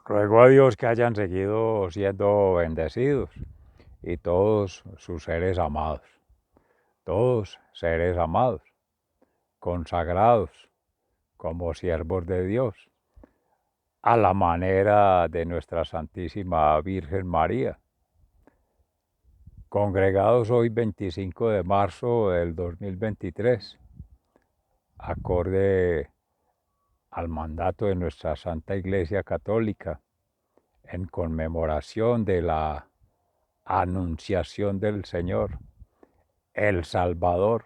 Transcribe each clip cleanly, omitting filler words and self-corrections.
Ruego a Dios que hayan seguido siendo bendecidos y todos sus seres amados, todos seres amados, consagrados como siervos de Dios, a la manera de nuestra Santísima Virgen María, congregados hoy 25 de marzo del 2023, acorde al mandato de nuestra Santa Iglesia Católica, en conmemoración de la Anunciación del Señor, el Salvador,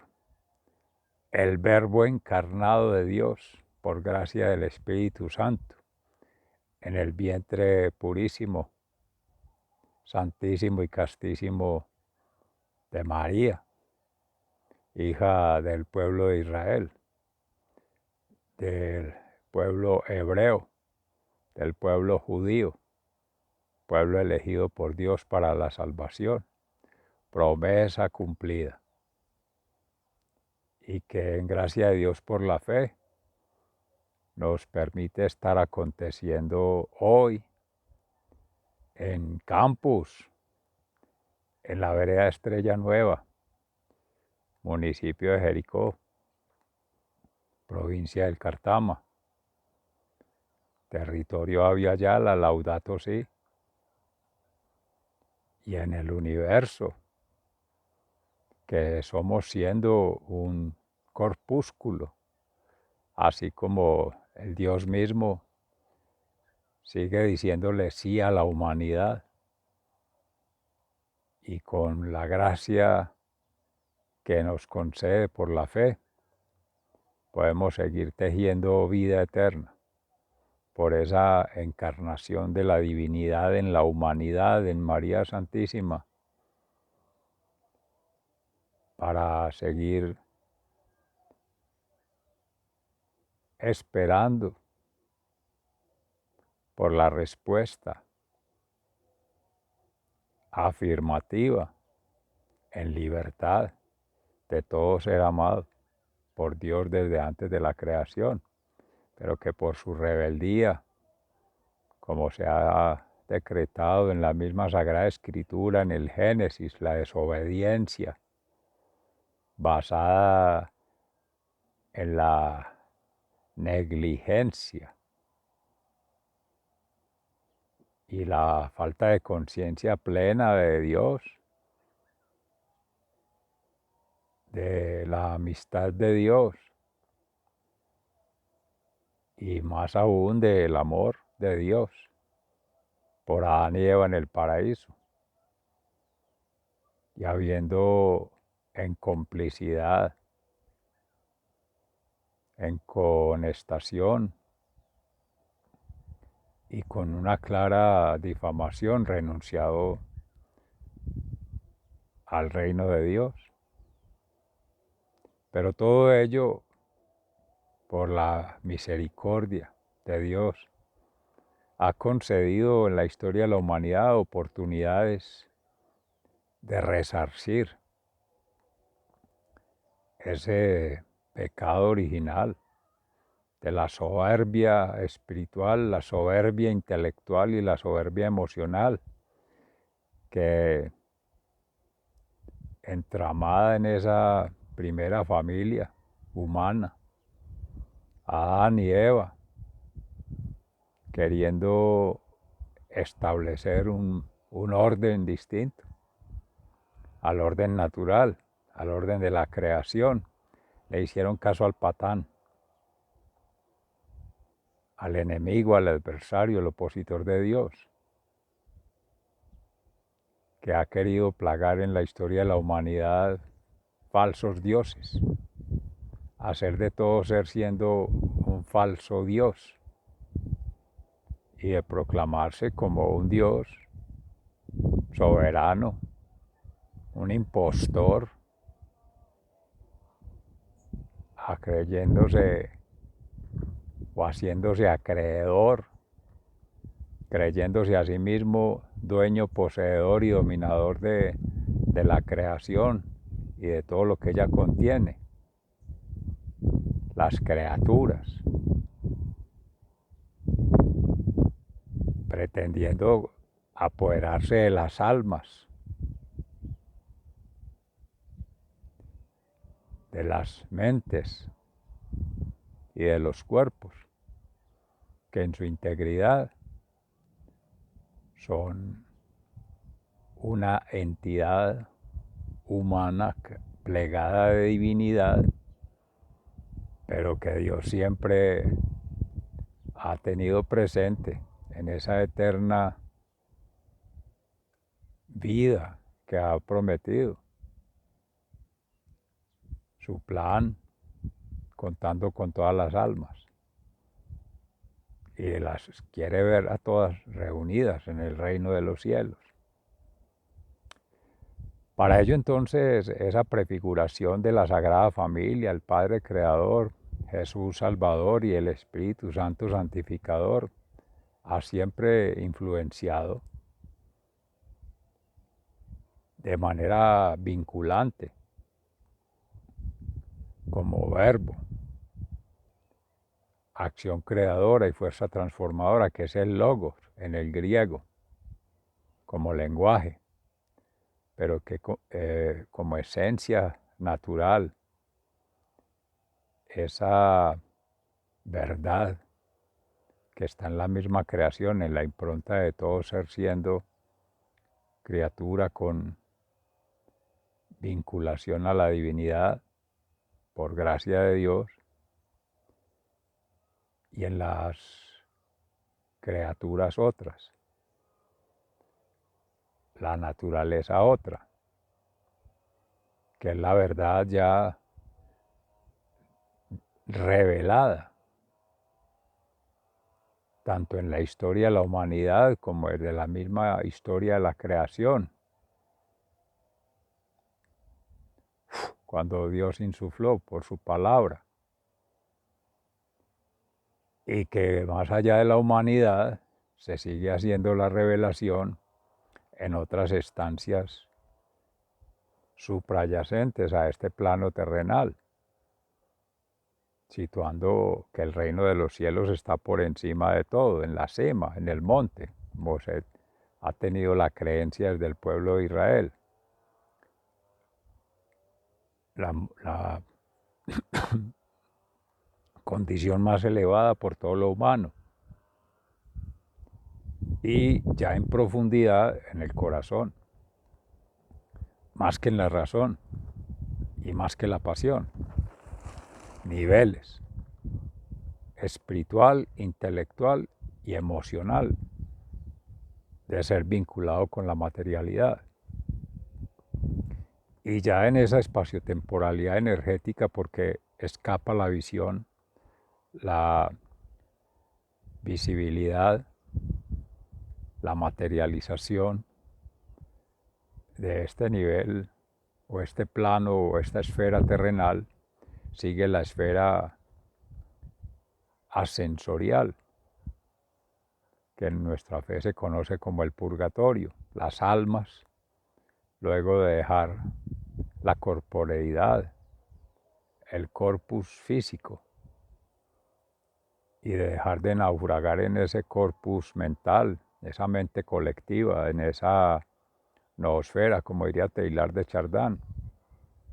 el Verbo encarnado de Dios, por gracia del Espíritu Santo, en el vientre purísimo, santísimo y castísimo de María, hija del pueblo de Israel, del pueblo hebreo, del pueblo judío, pueblo elegido por Dios para la salvación, promesa cumplida. Y que en gracia de Dios por la fe nos permite estar aconteciendo hoy en Campus, en la vereda Estrella Nueva, municipio de Jericó, provincia del Cartama, territorio Avia Yala, Laudato Si, y en el universo, que somos siendo un corpúsculo, así como el Dios mismo sigue diciéndole sí a la humanidad, y con la gracia que nos concede por la fe, podemos seguir tejiendo vida eterna por esa encarnación de la divinidad en la humanidad, en María Santísima, para seguir esperando por la respuesta afirmativa en libertad de todo ser amado por Dios desde antes de la creación, pero que por su rebeldía, como se ha decretado en la misma Sagrada Escritura, en el Génesis, la desobediencia basada en la negligencia y la falta de conciencia plena de Dios, de la amistad de Dios y más aún del amor de Dios por Adán y Eva en el paraíso, y habiendo en complicidad, en conestación y con una clara difamación renunciado al reino de Dios. Pero todo ello por la misericordia de Dios ha concedido en la historia de la humanidad oportunidades de resarcir ese pecado original de la soberbia espiritual, la soberbia intelectual y la soberbia emocional, que entramada en esa primera familia humana, Adán y Eva, queriendo establecer un orden distinto al orden natural, al orden de la creación, le hicieron caso al patán, al enemigo, al adversario, al opositor de Dios, que ha querido plagar en la historia de la humanidad falsos dioses, hacer de todo ser siendo un falso Dios y de proclamarse como un Dios soberano, un impostor, creyéndose o haciéndose acreedor, creyéndose a sí mismo dueño, poseedor y dominador de la creación y de todo lo que ella contiene, las criaturas, pretendiendo apoderarse de las almas, de las mentes y de los cuerpos, que en su integridad son una entidad humana plegada de divinidad, pero que Dios siempre ha tenido presente en esa eterna vida que ha prometido. Su plan, contando con todas las almas. Y las quiere ver a todas reunidas en el reino de los cielos. Para ello entonces esa prefiguración de la Sagrada Familia, el Padre Creador, Jesús Salvador y el Espíritu Santo Santificador, ha siempre influenciado de manera vinculante, como verbo, acción creadora y fuerza transformadora, que es el logos en el griego, como lenguaje, pero que como esencia natural, esa verdad que está en la misma creación, en la impronta de todo ser siendo criatura con vinculación a la divinidad por gracia de Dios, y en las criaturas otras, la naturaleza otra, que es la verdad ya revelada, tanto en la historia de la humanidad como en la misma historia de la creación. Cuando Dios insufló por su palabra, y que más allá de la humanidad se sigue haciendo la revelación en otras estancias suprayacentes a este plano terrenal, situando que el reino de los cielos está por encima de todo, en la cima, en el monte, como se ha tenido la creencia desde el pueblo de Israel. La condición más elevada por todo lo humano, y ya en profundidad en el corazón, más que en la razón y más que la pasión, niveles espiritual, intelectual y emocional de ser vinculado con la materialidad. Y ya en esa espaciotemporalidad energética, porque escapa la visión, la visibilidad, la materialización de este nivel o este plano o esta esfera terrenal, sigue la esfera ascensorial, que en nuestra fe se conoce como el purgatorio. Las almas, luego de dejar la corporeidad, el corpus físico, y de dejar de naufragar en ese corpus mental, esa mente colectiva, en esa noosfera, como diría Teilhard de Chardin,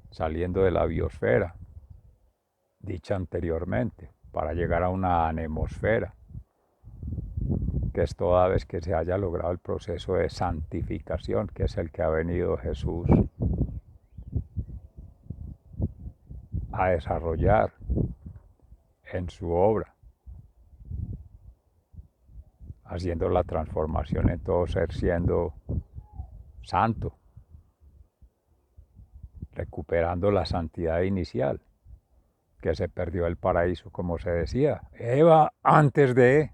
saliendo de la biosfera, dicha anteriormente, para llegar a una anemosfera, que es toda vez que se haya logrado el proceso de santificación, que es el que ha venido Jesús a desarrollar en su obra, haciendo la transformación en todo ser siendo santo, recuperando la santidad inicial, que se perdió el paraíso, como se decía. Eva, antes de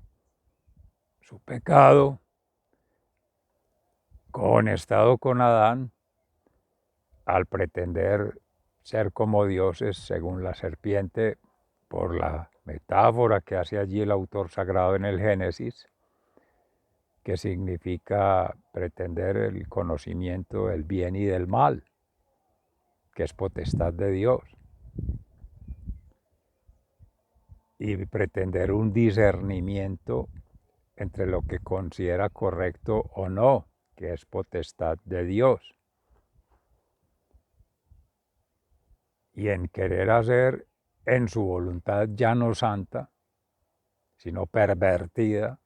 su pecado, conectado con Adán, al pretender ser como dioses, según la serpiente, por la metáfora que hace allí el autor sagrado en el Génesis, que significa pretender el conocimiento del bien y del mal, que es potestad de Dios, y pretender un discernimiento entre lo que considera correcto o no, que es potestad de Dios, y en querer hacer en su voluntad ya no santa, sino pervertida,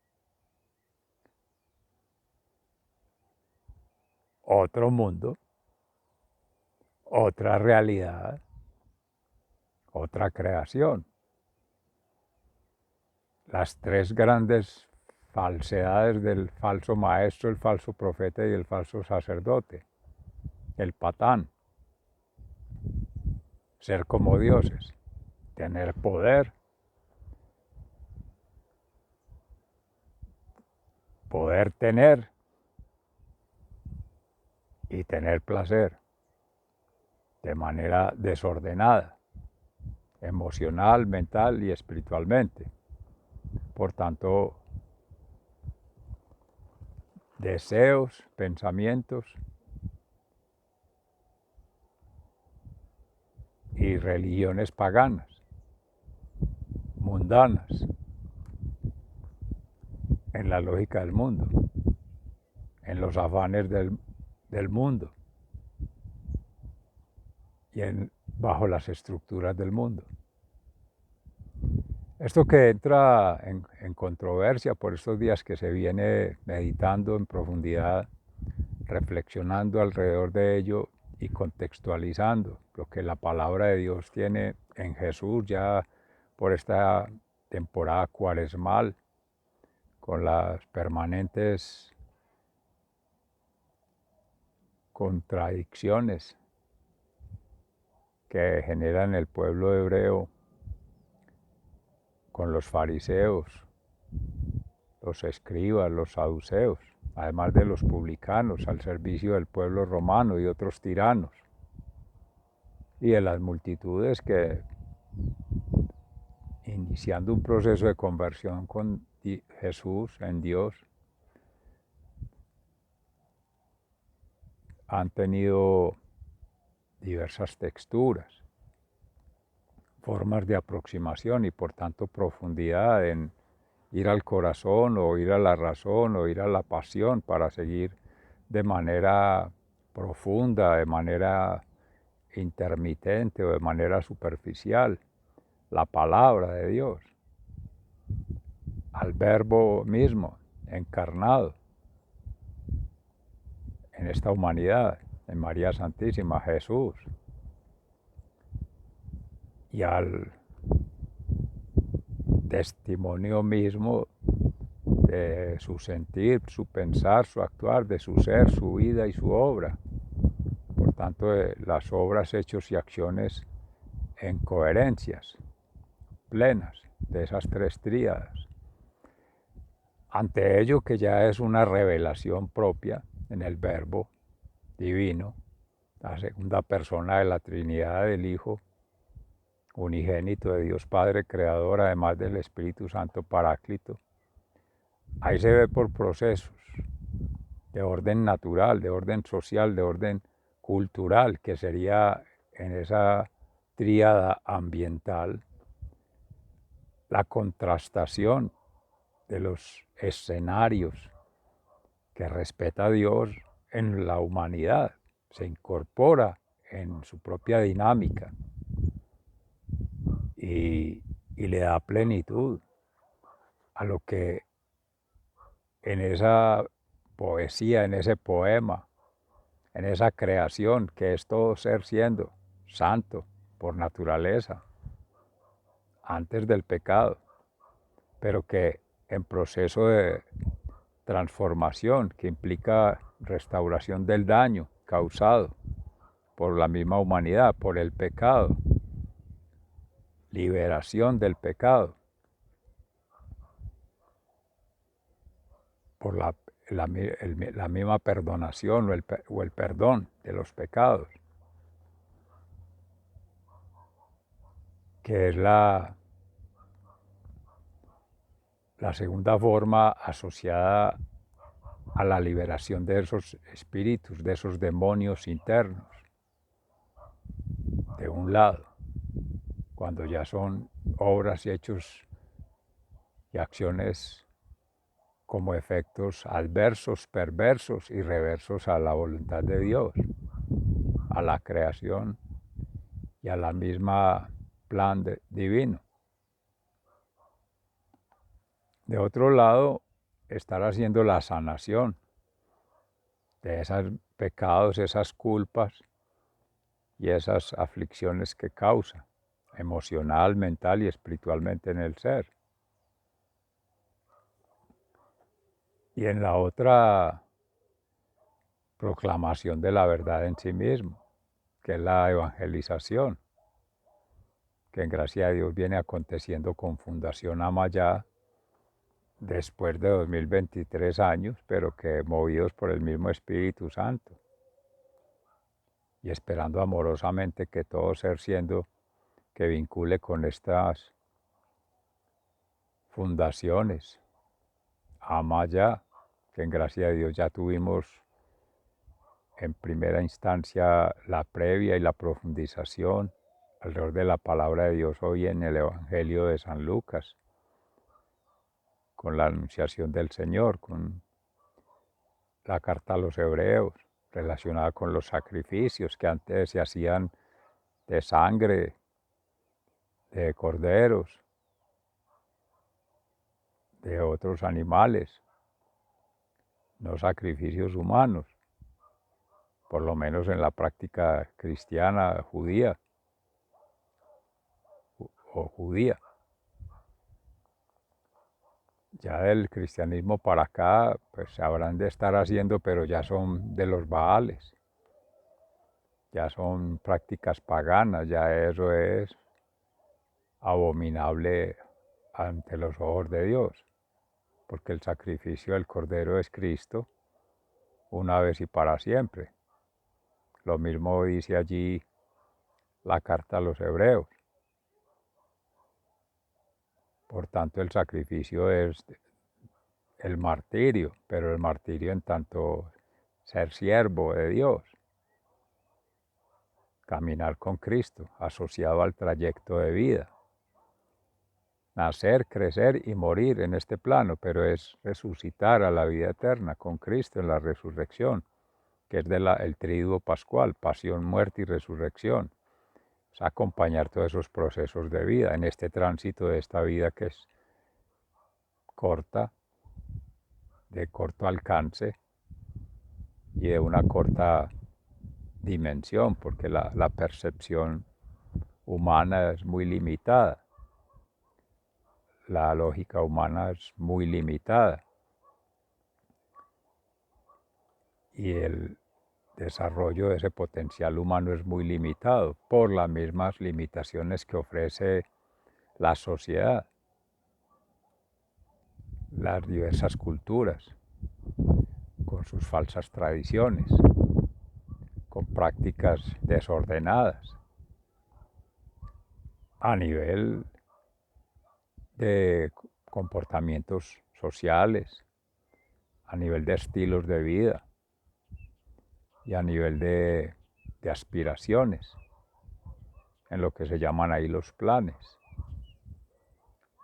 otro mundo, otra realidad, otra creación. Las tres grandes falsedades del falso maestro, el falso profeta y el falso sacerdote, el patán. Ser como dioses, tener poder, poder tener y tener placer de manera desordenada, emocional, mental y espiritualmente. Por tanto, deseos, pensamientos y religiones paganas, mundanas, en la lógica del mundo, en los afanes del mundo y bajo las estructuras del mundo. Esto que entra en controversia por estos días, que se viene meditando en profundidad, reflexionando alrededor de ello y contextualizando lo que la palabra de Dios tiene en Jesús ya por esta temporada cuaresmal, con las permanentes contradicciones que genera en el pueblo hebreo con los fariseos, los escribas, los saduceos, además de los publicanos al servicio del pueblo romano y otros tiranos, y de las multitudes que, iniciando un proceso de conversión con Jesús en Dios, han tenido diversas texturas, formas de aproximación y por tanto profundidad en ir al corazón o ir a la razón o ir a la pasión para seguir de manera profunda, de manera intermitente o de manera superficial la palabra de Dios, al verbo mismo encarnado en esta humanidad, en María Santísima, Jesús, y al testimonio mismo de su sentir, su pensar, su actuar, de su ser, su vida y su obra. Por tanto, las obras, hechos y acciones en coherencias plenas de esas tres tríadas. Ante ello, que ya es una revelación propia en el Verbo divino, la segunda persona de la Trinidad del Hijo unigénito de Dios Padre Creador, además del Espíritu Santo Paráclito. Ahí se ve por procesos de orden natural, de orden social, de orden cultural, que sería en esa tríada ambiental la contrastación de los escenarios que respeta Dios en la humanidad, se incorpora en su propia dinámica y le da plenitud a lo que en esa poesía, en ese poema, en esa creación que es todo ser siendo santo por naturaleza, antes del pecado, pero que en proceso de transformación que implica restauración del daño causado por la misma humanidad, por el pecado, liberación del pecado, por la misma perdonación o el perdón de los pecados, que es la segunda forma asociada a la liberación de esos espíritus, de esos demonios internos, de un lado, cuando ya son obras y hechos y acciones como efectos adversos, perversos y reversos a la voluntad de Dios, a la creación y a la misma plan divino. De otro lado, estar haciendo la sanación de esos pecados, esas culpas y esas aflicciones que causa emocional, mental y espiritualmente en el ser. Y en la otra, proclamación de la verdad en sí mismo, que es la evangelización, que en gracia de Dios viene aconteciendo con Fundación Amayá después de 2023 años, pero que movidos por el mismo Espíritu Santo y esperando amorosamente que todo ser siendo que vincule con estas fundaciones, Amayá, que en gracia de Dios ya tuvimos en primera instancia la previa y la profundización alrededor de la palabra de Dios hoy en el Evangelio de San Lucas, con la anunciación del Señor, con la carta a los hebreos, relacionada con los sacrificios que antes se hacían de sangre, de corderos, de otros animales, no sacrificios humanos, por lo menos en la práctica cristiana judía o judía. Ya del cristianismo para acá, pues se habrán de estar haciendo, pero ya son de los Baales, ya son prácticas paganas, ya eso es abominable ante los ojos de Dios, porque el sacrificio del Cordero es Cristo, una vez y para siempre. Lo mismo dice allí la carta a los hebreos. Por tanto, el sacrificio es el martirio, pero el martirio en tanto ser siervo de Dios, caminar con Cristo, asociado al trayecto de vida. Nacer, crecer y morir en este plano, pero es resucitar a la vida eterna con Cristo en la resurrección, que es el triduo pascual, pasión, muerte y resurrección. Es acompañar todos esos procesos de vida en este tránsito de esta vida que es corta, de corto alcance y de una corta dimensión, porque la percepción humana es muy limitada, la lógica humana es muy limitada y el desarrollo de ese potencial humano es muy limitado por las mismas limitaciones que ofrece la sociedad, las diversas culturas, con sus falsas tradiciones, con prácticas desordenadas a nivel de comportamientos sociales, a nivel de estilos de vida y a nivel de aspiraciones, en lo que se llaman ahí los planes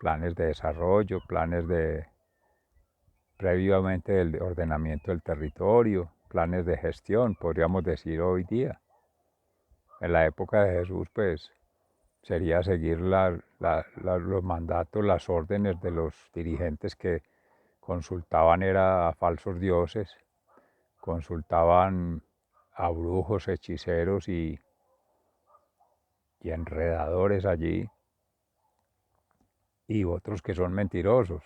de desarrollo, planes de previamente del ordenamiento del territorio, planes de gestión, podríamos decir hoy día. En la época de Jesús, pues, sería seguir los mandatos, las órdenes de los dirigentes que consultaban a falsos dioses, consultaban a brujos, hechiceros y enredadores allí, y otros que son mentirosos,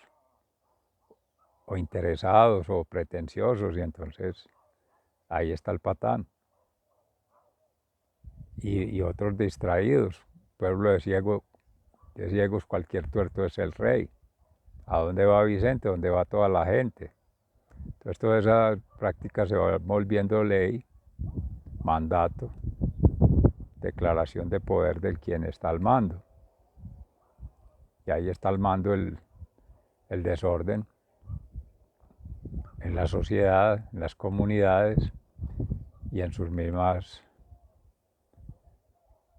o interesados, o pretenciosos, y entonces ahí está el patán. Y otros distraídos, pueblo de ciegos cualquier tuerto es el rey. ¿A dónde va Vicente? ¿Dónde va toda la gente? Entonces toda esa práctica se va volviendo ley, mandato, declaración de poder del quien está al mando. Y ahí está al mando el desorden en la sociedad, en las comunidades y en sus mismas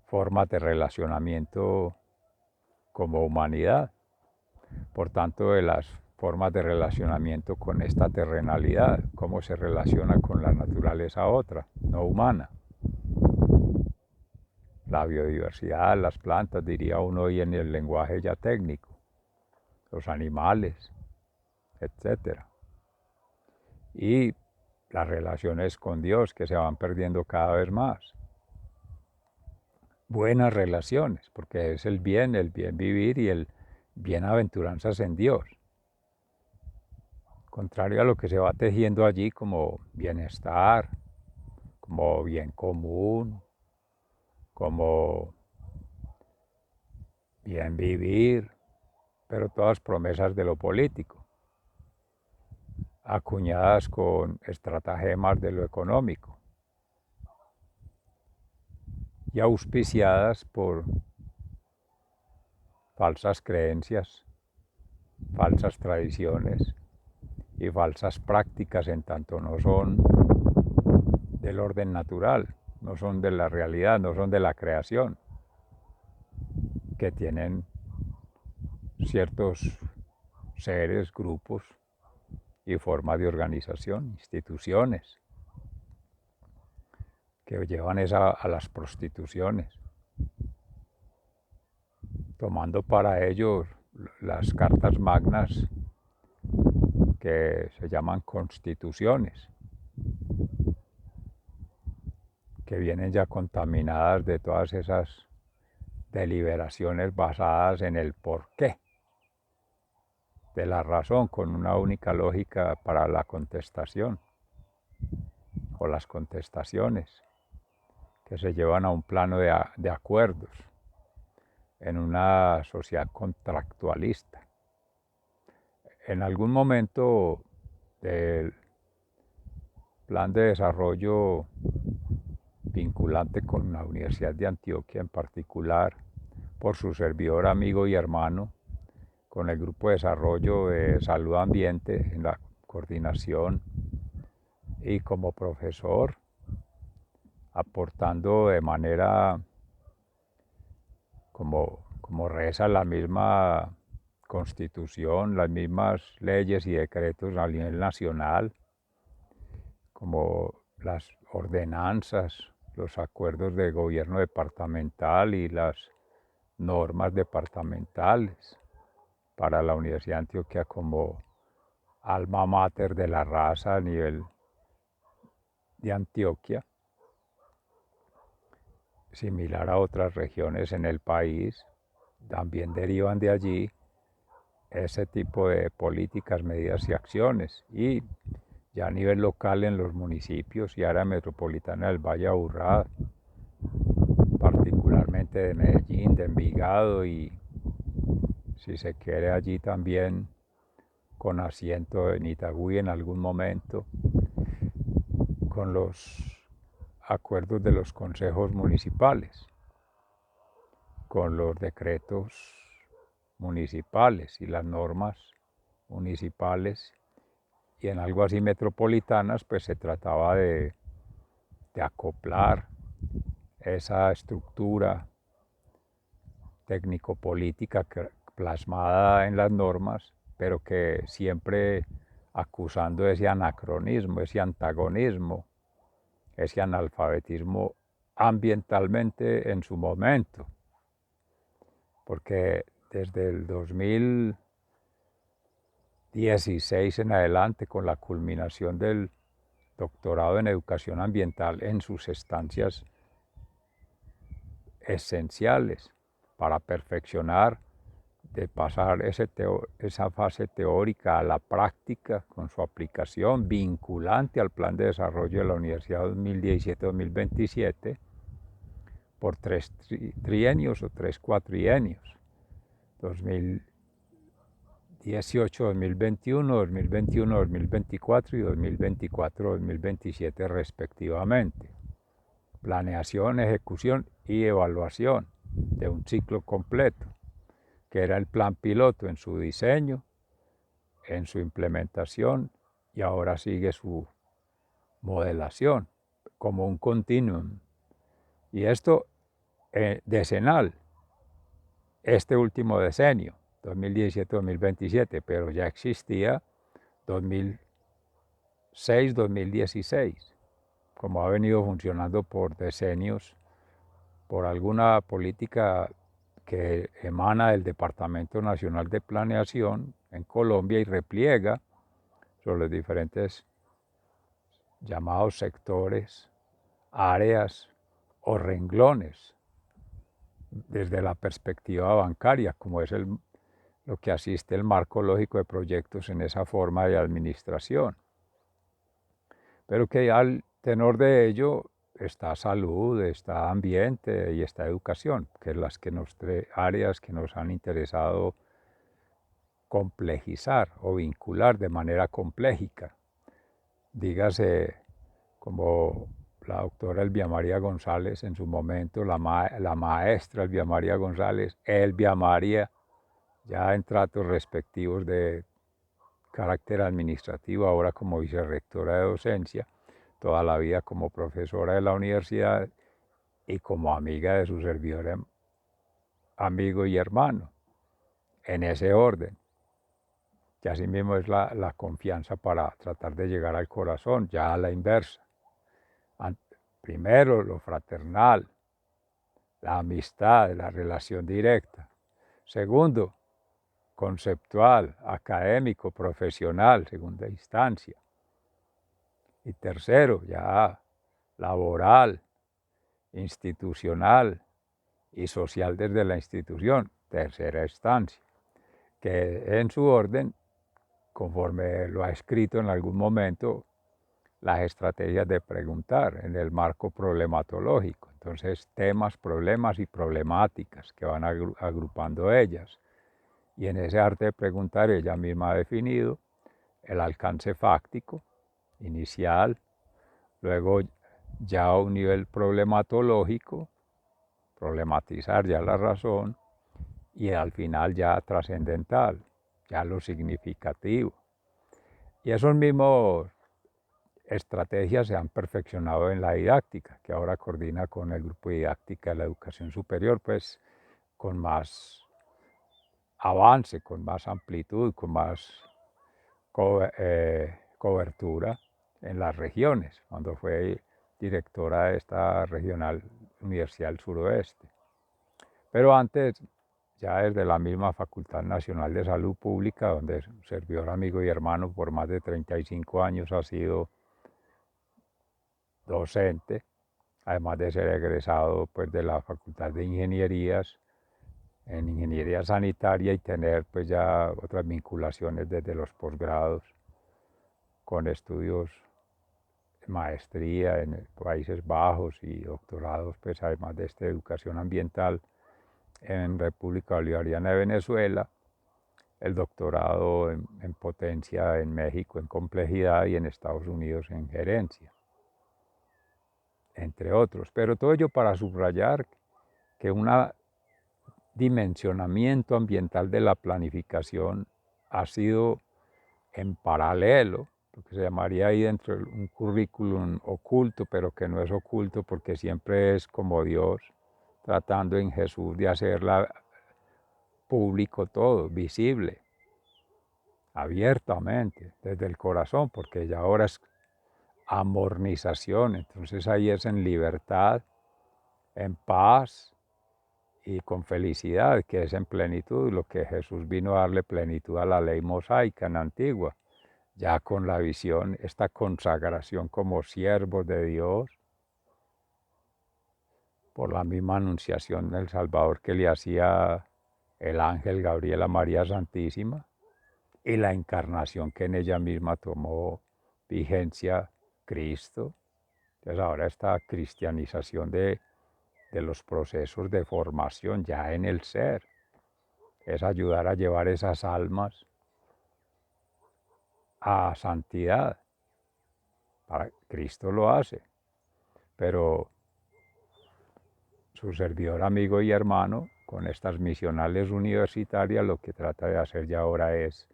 formas de relacionamiento como humanidad. Por tanto, de las formas de relacionamiento con esta terrenalidad, cómo se relaciona con la naturaleza otra, no humana. La biodiversidad, las plantas, diría uno hoy en el lenguaje ya técnico, los animales, etc. Y las relaciones con Dios que se van perdiendo cada vez más. Buenas relaciones, porque es el bien vivir y el bienaventuranzas en Dios. Contrario a lo que se va tejiendo allí como bienestar, como bien común, como bien vivir, pero todas promesas de lo político, acuñadas con estratagemas de lo económico y auspiciadas por falsas creencias, falsas tradiciones y falsas prácticas en tanto no son del orden natural, no son de la realidad, no son de la creación, que tienen ciertos seres, grupos y formas de organización, instituciones, que llevan a las prostituciones, tomando para ellos las cartas magnas que se llaman constituciones, que vienen ya contaminadas de todas esas deliberaciones basadas en el porqué de la razón, con una única lógica para la contestación o las contestaciones, que se llevan a un plano de acuerdos en una sociedad contractualista. En algún momento del plan de desarrollo vinculante con la Universidad de Antioquia en particular, por su servidor, amigo y hermano, con el Grupo de Desarrollo de Salud Ambiente en la coordinación y como profesor, aportando de manera como reza la misma Constitución, las mismas leyes y decretos a nivel nacional, como las ordenanzas, los acuerdos de gobierno departamental y las normas departamentales para la Universidad de Antioquia como alma mater de la raza a nivel de Antioquia, similar a otras regiones en el país, también derivan de allí ese tipo de políticas, medidas y acciones. Y ya a nivel local en los municipios y área metropolitana del Valle de Aburrá, particularmente de Medellín, de Envigado y, si se quiere, allí también con asiento en Itagüí en algún momento, con los acuerdos de los consejos municipales, con los decretos municipales y las normas municipales, y en algo así metropolitanas, pues se trataba de acoplar esa estructura técnico-política plasmada en las normas, pero que siempre acusando ese anacronismo, ese antagonismo, ese analfabetismo ambientalmente en su momento, porque desde el 2016 en adelante, con la culminación del doctorado en educación ambiental en sus estancias esenciales para perfeccionar, de pasar esa fase teórica a la práctica con su aplicación vinculante al Plan de Desarrollo de la Universidad 2017-2027 por 3 trienios o 3 cuatrienios, 2018-2021, 2021-2024 y 2024-2027 respectivamente. Planeación, ejecución y evaluación de un ciclo completo, que era el plan piloto en su diseño, en su implementación, y ahora sigue su modelación como un continuum. Y esto decenal, este último decenio, 2017-2027, pero ya existía 2006-2016, como ha venido funcionando por decenios, por alguna política que emana del Departamento Nacional de Planeación en Colombia y repliega sobre los diferentes llamados sectores, áreas o renglones desde la perspectiva bancaria, como es lo que asiste el marco lógico de proyectos en esa forma de administración. Pero que al tenor de ello está salud, está ambiente y está educación, que es las áreas que nos han interesado complejizar o vincular de manera complejica. Dígase, como la doctora Elvia María González en su momento, la maestra Elvia María González, Elvia María, ya en tratos respectivos de carácter administrativo, ahora como vicerrectora de docencia, toda la vida como profesora de la universidad y como amiga de su servidor, amigo y hermano, en ese orden. Y así mismo es la confianza para tratar de llegar al corazón, ya a la inversa. Primero, lo fraternal, la amistad, la relación directa. Segundo, conceptual, académico, profesional, segunda instancia. Y tercero, ya laboral, institucional y social desde la institución, tercera instancia, que en su orden, conforme lo ha escrito en algún momento, las estrategias de preguntar en el marco problematológico. Entonces, temas, problemas y problemáticas que van agrupando ellas. Y en ese arte de preguntar ella misma ha definido el alcance fáctico, inicial, luego ya a un nivel problematológico, problematizar ya la razón, y al final ya trascendental, ya lo significativo. Y esos mismos estrategias se han perfeccionado en la didáctica, que ahora coordina con el grupo de didáctica de la educación superior, pues con más avance, con más amplitud, con más cobertura en las regiones, cuando fue directora de esta regional Universidad del Suroeste. Pero antes, ya desde la misma Facultad Nacional de Salud Pública, donde servidor, amigo y hermano por más de 35 años ha sido docente, además de ser egresado pues, de la Facultad de Ingenierías, en Ingeniería Sanitaria y tener pues ya otras vinculaciones desde los posgrados con estudios de maestría en Países Bajos y doctorados pues además de esta educación ambiental en República Bolivariana de Venezuela, el doctorado en potencia en México en complejidad y en Estados Unidos en gerencia, entre otros. Pero todo ello para subrayar que un dimensionamiento ambiental de la planificación ha sido en paralelo, lo que se llamaría ahí dentro de un currículum oculto, pero que no es oculto porque siempre es como Dios, tratando en Jesús de hacerla público todo, visible, abiertamente, desde el corazón, porque ya ahora es amornización, entonces ahí es en libertad, en paz y con felicidad, que es en plenitud, lo que Jesús vino a darle plenitud a la ley mosaica en Antigua, ya con la visión, esta consagración como siervos de Dios, por la misma anunciación del Salvador que le hacía el ángel Gabriel a María Santísima, y la encarnación que en ella misma tomó vigencia Cristo. Entonces ahora esta cristianización de los procesos de formación ya en el ser, es ayudar a llevar esas almas a santidad. Cristo lo hace, pero su servidor, amigo y hermano, con estas misionales universitarias, lo que trata de hacer ya ahora es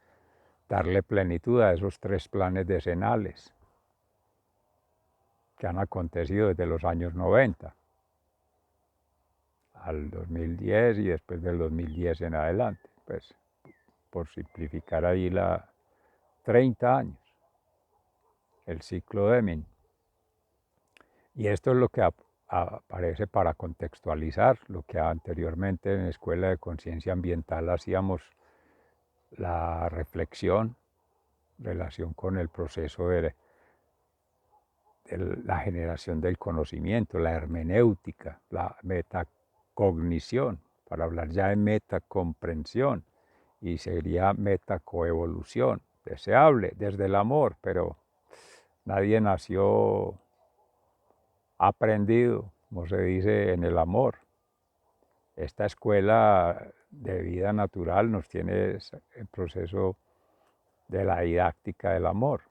darle plenitud a esos 3 planes decenales que han acontecido desde los años 90 al 2010 y después del 2010 en adelante, pues por simplificar ahí 30 años, el ciclo Deming. Y esto es lo que aparece para contextualizar lo que anteriormente en la Escuela de Conciencia Ambiental hacíamos, la reflexión, relación con el proceso de la generación del conocimiento, la hermenéutica, la metacognición, para hablar ya de metacomprensión, y sería metacoevolución, deseable desde el amor, pero nadie nació aprendido, como se dice, en el amor. Esta escuela de vida natural nos tiene el proceso de la didáctica del amor.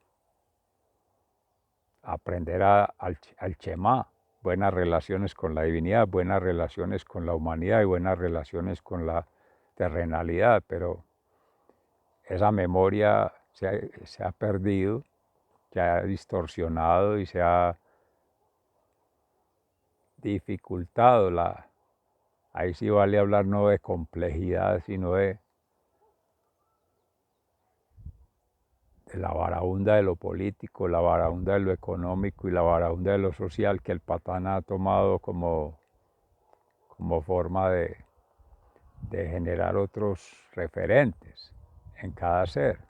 Aprender al Shema, buenas relaciones con la divinidad, buenas relaciones con la humanidad y buenas relaciones con la terrenalidad, pero esa memoria se ha perdido, se ha distorsionado y se ha dificultado. Ahí sí vale hablar no de complejidad, sino de la varaunda de lo político, la varaunda de lo económico y la varaunda de lo social que el patán ha tomado como forma de generar otros referentes en cada ser,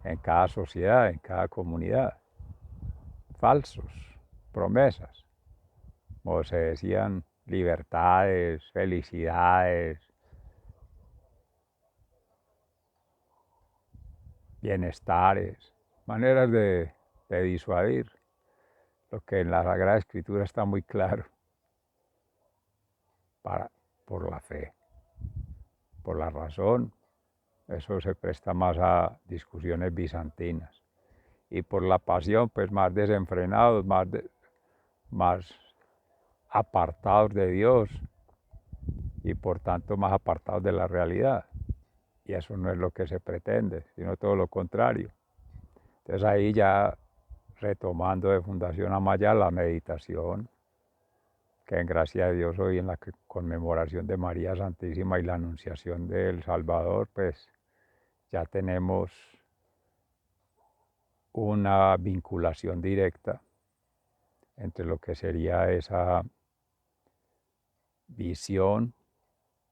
en cada sociedad, en cada comunidad. Falsos, promesas, como se decían, libertades, felicidades, bienestares, maneras de disuadir, lo que en la Sagrada Escritura está muy claro, por la fe, por la razón. Eso se presta más a discusiones bizantinas. Y por la pasión, pues más desenfrenados, más apartados de Dios y por tanto más apartados de la realidad. Y eso no es lo que se pretende, sino todo lo contrario. Entonces ahí ya retomando de Fundación Amaya la meditación, que en gracia de Dios hoy en la conmemoración de María Santísima y la Anunciación del Salvador, pues ya tenemos una vinculación directa entre lo que sería esa visión,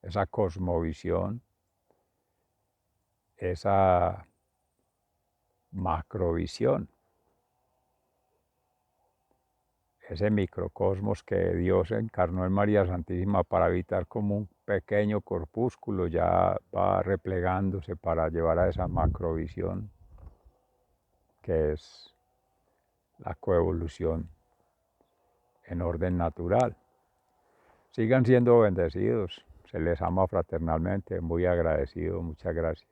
esa cosmovisión, esa macrovisión, ese microcosmos que Dios encarnó en María Santísima para habitar como un pequeño corpúsculo, ya va replegándose para llevar a esa macrovisión, que es la coevolución en orden natural. Sigan siendo bendecidos, se les ama fraternalmente, muy agradecido, muchas gracias.